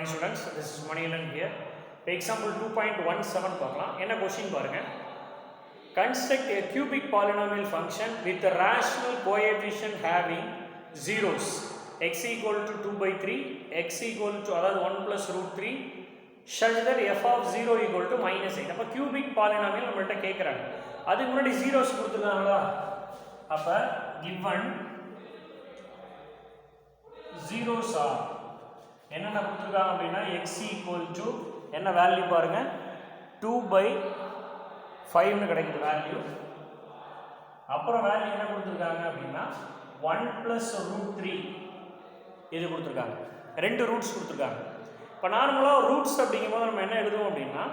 students, this is Manilan here. Example 2.17 பார்க்கலாம். என்ன question பாருங்க. Construct a cubic polynomial function with a rational coefficient having zeros. X equal to 2 by 3, x equal to அதாவது 1 plus root 3 such that f of 0 equal to minus 8. அப்ப cubic polynomial நம்மள்ட்ட கேக்குறாங்க. அதுக்கு முன்னாடி zeros கொடுத்திருக்காங்களா? அப்ப given zeros are என்னென்ன கொடுத்துருக்காங்க அப்படின்னா x equal to என்ன வேல்யூ பாருங்க 2 by 5 கிடைக்குது வேல்யூ. அப்புறம் வேல்யூ என்ன கொடுத்துருக்காங்க அப்படின்னா 1 plus root 3 இது கொடுத்துருக்காங்க. ரெண்டு ரூட்ஸ் கொடுத்துருக்காங்க. இப்போ நார்மலாக ரூட்ஸ் அப்படிங்கும்போது நம்ம என்ன எழுதுவோம் அப்படின்னா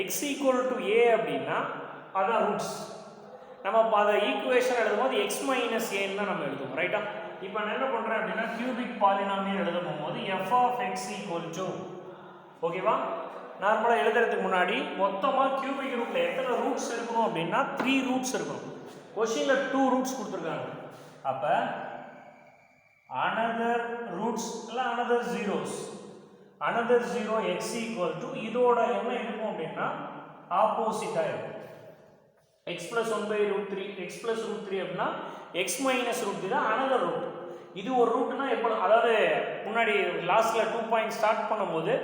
x equal to a அப்படின்னா அதான் ரூட்ஸ். நம்ம அதை ஈக்குவேஷன் எழுதும்போது x மைனஸ் ஏன்னு தான் நம்ம எழுதுவோம், ரைட்டா? இப்போ நான் என்ன பண்ணுறேன் அப்படின்னா கியூபிக் பாலினாமியல் எழுத போகும்போது f of x equal to, ஓகேவா? நார்மலாக எழுதுறதுக்கு முன்னாடி மொத்தமாக கியூபிக் ரூட்டில் எத்தனை ரூட்ஸ் இருக்கணும் அப்படின்னா 3 ரூட்ஸ் இருக்கணும். கொஷினில் 2 ரூட்ஸ் கொடுத்துருக்காங்க. அப்போ அனதர் ரூட்ஸ் இல்லை another zeros, another zero x equal to இதோட என்ன இருக்கும் அப்படின்னா ஆப்போசிட்டாக இருக்கும். x plus 1 by root 3, x plus root 3 அப்படின்னா x minus root 3 தான் another root. இது ஒரு ரூட்னா எப்போ, அதாவது முன்னாடி லாஸ்ட்ல 2 பாயிண்ட் ஸ்டார்ட் பண்ணும்போது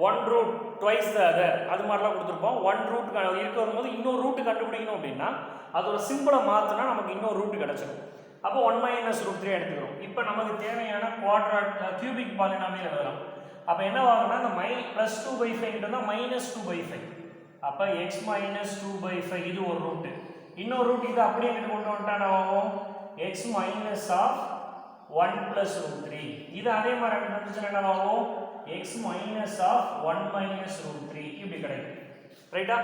1 root twice the other அது மாதிரிலாம் கொடுத்துருப்போம். 1 ரூட் இருக்க வரும்போது இன்னொரு ரூட் கண்டுபிடிக்கணும் அப்படின்னா அதோட சிம்பிளை மாற்றினா நமக்கு இன்னொரு ரூட் கிடச்சிடும். அப்போ 1 minus root 3 எடுத்துக்கிறோம். இப்போ நமக்கு தேவையான கியூபிக் பாலினாமியல் எழுதலாம். அப்போ என்ன ஆகும்னா இந்த +2 by 5 -2 by 5. அப்போ x minus 2 by 5 இது ஒரு ரூட்டு. இன்னொரு ரூட் இது அப்படியே எங்கிட்ட கொண்டு வந்துட்டா என்ன ஆகும்? x minus of 1 plus root 3 இது அதே மாதிரி அங்கே வந்துச்சுன்னா என்ன ஆகும்? x minus of 1 minus root 3 இப்படி கிடைக்கும், ரைட்டா?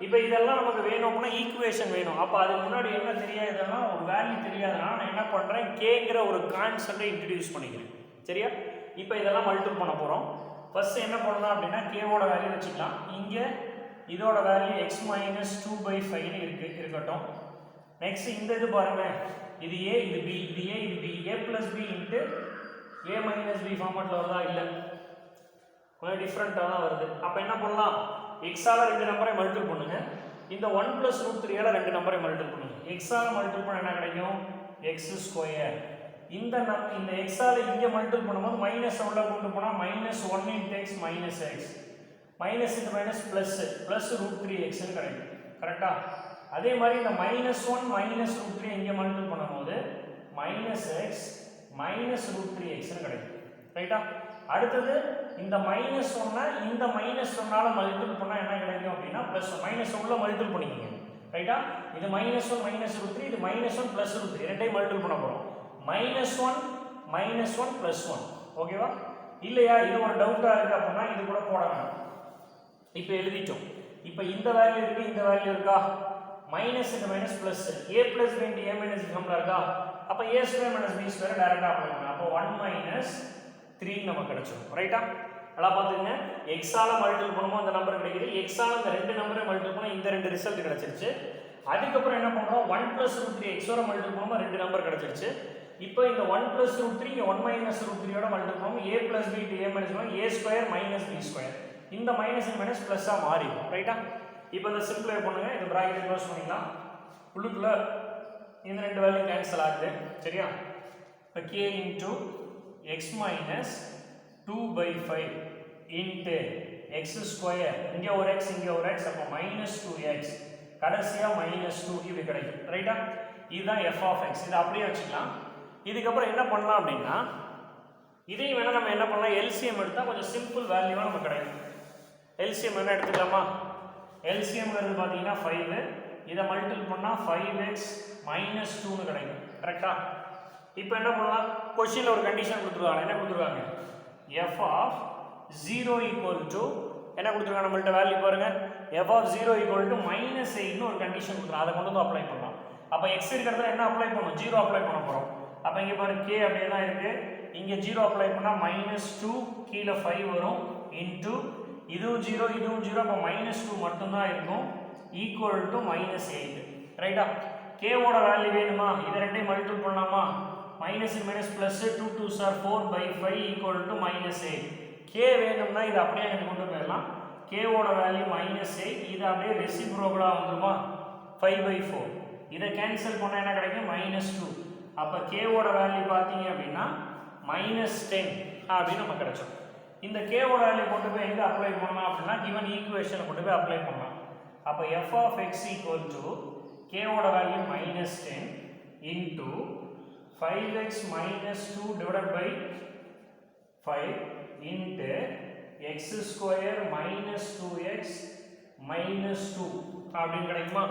இப்போ இதெல்லாம் நமக்கு வேணும் அப்படின்னா ஈக்குவேஷன் வேணும். அப்போ அதுக்கு முன்னாடி என்ன தெரியாதுன்னா ஒரு வேல்யூ தெரியாதுன்னா நான் என்ன பண்ணுறேன், கேங்கிற ஒரு கான்செப்டை இன்ட்ரடியூஸ் பண்ணிக்கிறேன், சரியா? இப்போ இதெல்லாம் மல்டிபிள் பண்ண போகிறோம். ஃபர்ஸ்ட் என்ன பண்ணலாம் அப்படின்னா கேவோட வேல்யூ வச்சுக்கலாம். இங்கே இதோட வேல்யூ x minus 2 by 5 இருக்கட்டும். நெக்ஸ்ட் இந்த இது பாருங்க, இது a இது b, இது a இது b, a plus b into a minus b ஃபார்மட்ல வருதா? இல்லை, கொஞ்சம் டிஃப்ரெண்ட்டாக தான் வருது. அப்போ என்ன பண்ணலாம், எக்ஸால ரெண்டு நம்பரை மல்டிபிள் பண்ணுங்க, இந்த 1 plus root 3 ரெண்டு நம்பரை மல்டிபிள் பண்ணுங்க. எக்ஸால மல்டிபிள் பண்ண என்ன கிடைக்கும்? X square. இந்த எக்ஸால இங்கே மல்டிபிள் பண்ணும்போது மைனஸ் உள்ள கொண்டு போனால் -1 into x minus x, minus into minus plus root 3x கிடைக்கும், கரெக்டா? அதே மாதிரி இந்த -1 root 3 இங்கே மல்டிபிள் பண்ணும்போது -x root 3x கிடைக்கும், ரைட்டா? அடுத்தது இந்த -1 இந்த -1ஆல மல்டிபிள் பண்ணால் என்ன கிடைக்கும் அப்படின்னா +1 உள்ள மல்டிபிள் பண்ணிக்கோங்க, ரைட்டா? இது -1 root 3 இது -1 root 3 ரெண்டையும் மல்டிபிள் பண்ண போகிறோம். -1 +1, ஓகேவா? இல்லையா இது ஒரு டவுட்டாக இருக்குது அப்படின்னா இது கூட போட வேணாம். இப்போ எழுதிட்டோம். இப்போ இந்த வேல்யூ இருக்கு, இந்த வேல்யூ இருக்கா? மைனஸ் இந்த minus plus a plus b into a minus b formula இருக்கா? அப்போ a square minus b square டைரக்டா அப்ளை பண்ணலாம். அப்போ 1 minus 3 நமக்கு கிடைச்சிடும், ரைட்டா? நல்லா பார்த்துங்க, x ஆல மல்டிபிள் பண்ணும்போது இந்த நம்பர் கிடைக்குது, x ஆல இந்த ரெண்டு நம்பரை மல்டிபிள் பண்ணா இந்த ரெண்டு ரிசல்ட் கிடைச்சிருச்சு. அதுக்கப்புறம் என்ன பண்றோம், 1 plus root 3 x ஓட மல்டிபிள் பண்ணும்போது ரெண்டு நம்பர் கிடைச்சிருச்சு. இப்போ இந்த 1 plus root 3 இங்க 1 minus root 3 ஓட மல்டிபிள் பண்ணும்போது a plus b into a minus b a square minus b square இந்த மைனஸ் மைனஸ் ப்ளஸ்ஸா மாறிடும், ரைட்டா? இப்போ இந்த சிம்பிளை பண்ணுங்க, இந்த பிராக்கெட் க்ளோஸ் பண்ணிக்கலாம். உள்ளுக்குள்ள இந்த ரெண்டு வேல்யூ கேன்சல் ஆகுது, சரியா? இப்போ k into x minus 2 by 5 into x square இங்கே ஒரு x இங்கே ஒரு x அப்போ -2x கடைசியா -2 இப்படி கிடைக்கும், ரைட்டா? இதுதான் f of x. இதை அப்படியே வச்சுக்கலாம். இதுக்கப்புறம் என்ன பண்ணலாம் அப்படின்னா இதையும் வேணா நம்ம என்ன பண்ணலாம், LCM எடுத்தால் கொஞ்சம் சிம்பிள் வேல்யூவாக நமக்கு கிடைக்கும். LCM என்ன எடுத்துக்கலாமா? LCM பார்த்தீங்கன்னா 5, இதை மல்டிபிள் பண்ணால் 5x - 2 கிடைக்கும், கரெக்டா? இப்போ என்ன பண்ணலாம், கொஸ்டினில் ஒரு கண்டிஷன் கொடுத்துருக்காங்க. என்ன கொடுத்துருக்காங்க? f of 0 equal to என்ன கொடுத்துருக்காங்க நம்மள்ட்ட வேல்யூ பாருங்க, f of 0 equal to -8 ஒரு கண்டிஷன் கொடுத்துருக்காங்க. அதை கொண்டு வந்து அப்ளை பண்ணலாம். அப்போ x இருக்கிறதுல என்ன அப்ளை பண்ணணும், 0 அப்ளை பண்ண போகிறோம். அப்போ இங்கே பாருங்க k அப்படியே தான் இருக்குது, இங்கே 0 அப்ளை பண்ணால் -2 கீழே 5 வரும் இன்ட்டு இதுவும் 0 இதுவும் 0 அப்போ -2 மட்டும்தான் இருக்கும் ஈக்குவல் டு -8, ரைட்டா? k ஓட வேல்யூ வேணுமா, இதை ரெண்டையும் மல்டிபிள் பண்ணலாமா? Minus minus plus 2 2s are 4 by 5 equal to -8. K வேணும்னா இது அப்படியே எனக்கு கொண்டு போயிடலாம். கேவோட வேல்யூ -8, இது அப்படியே ரெசிப்ரோக்கலாக வந்துருமா 5/4. இதை கேன்சல் பண்ணால் என்ன கிடைக்கும் -2. அப்போ கேவோட வேல்யூ பார்த்தீங்க அப்படின்னா -10 அப்படின்னு நம்ம கிடைச்சோம். இந்த கேவோட வேல்யூ கொண்டு போய் எங்கே அப்ளை பண்ணலாம் அப்படின்னா கிவன் ஈக்குவேஷனை கொண்டு போய் அப்ளை பண்ணலாம். அப்போ f of x equal to கேவோட value -10 into 5x minus 2 divided by 5 into x square minus 2x minus 2 அப்படின்னு கிடைக்குமா?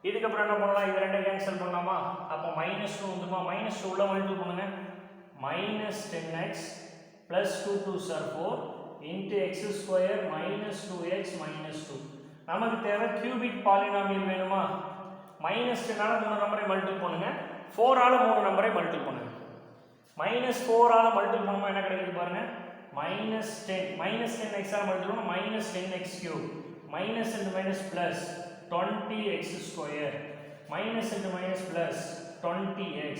இதுக்கப்புறம் என்ன பண்ணலாம்? இது ரெண்டை கேன்சல் பண்ணலாமா? அப்போ -2 வந்துமா? -2 உள்ள மல்டிபிள் பண்ணுங்க. -10x plus 2 2s are 4 into x square minus 2x minus 2. நமக்கு தேவை கியூபிக் பாலினாமியல் வேணுமா? -10 ஆல 3 நம்பரை மல்டிபிள் பண்ணுங்க. 4 ஆல 3 நம்பரை மல்டிபிள் பண்ணுங்க. -4 ஆல மல்டிபிள் பண்ணும்போது என்ன கிடைக்குது பாருங்க. -10x ஆல மல்டிபிள் பண்ணா -10x cube minus into minus plus 20x square minus into minus plus 20x.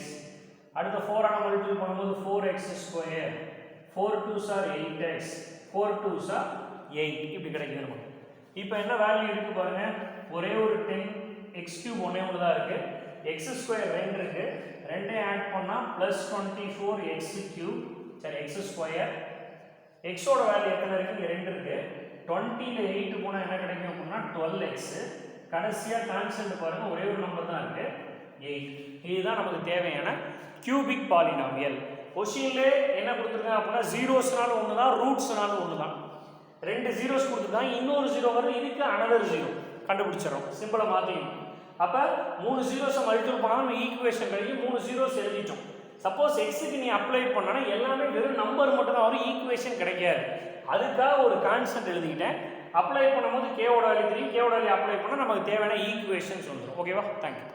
அடுத்து 4 ஆல மல்டிபிள் பண்ணும்போது 4x square 4 2s are 8x 4 2s are 8 இப்படி கிடைக்குது நமக்கு. இப்போ என்ன வேல்யூ இருக்கு பாருங்க. ஒரே ஒரு 10x cube ஒண்ணே ஒன்று தான் இருக்கு. x square 2 இருக்கு. ரெண்டே ஆட் பண்ணா +24x cube சரி x square. x ஓட வேல்யூ எத்தனை இருக்கு? இங்க 2 இருக்கு. 20 ல 8 போனா என்ன கிடைக்கும் அப்படின்னா 12x. கடைசியா கான்ஸ்டன்ட் பாருங்க ஒரே ஒரு நம்பர் தான் இருக்கு 8. இதுதான் நமக்கு தேவையான கியூபிக் பாலினாமியல். क्वेश्चनல என்ன கொடுத்திருக்காங்க அப்படினா ஜீரோஸ்னால ஒன்னு தான் ரூட்ஸ்னால ஒன்னு தான். ரெண்டு ஜீரோஸ் கொடுத்துட்டாங்க. இன்னொரு ஜீரோ வரும். இதுக்கு another ஜீரோ கண்டுபிடிச்சறோம். சிம்பிளா மாத்திக்கணும். அப்ப மூணு ஜீரோஸை மல்டிபிள் பண்ணா நம்ம ஈக்குவேஷன் கிடைக்கும். மூணு ஜீரோஸ் எழுதிட்டோம். சப்போஸ் x க்கு நீ அப்ளை பண்ணனா எல்லாமே வெறும் நம்பர் மட்டும் தான் வரும். ஈக்குவேஷன் கிடைக்காது. அதுக்காக ஒரு கான்ஸ்டன்ட் எழுதிட்டேன். அப்ளை பண்ணும்போது k ஓட வேல்யூ 3 k ஓட வேல்யூ அப்ளை பண்ணா நமக்கு தேவையான ஈக்குவேஷன்ஸ் வந்துரும். ஓகேவா? Thank you.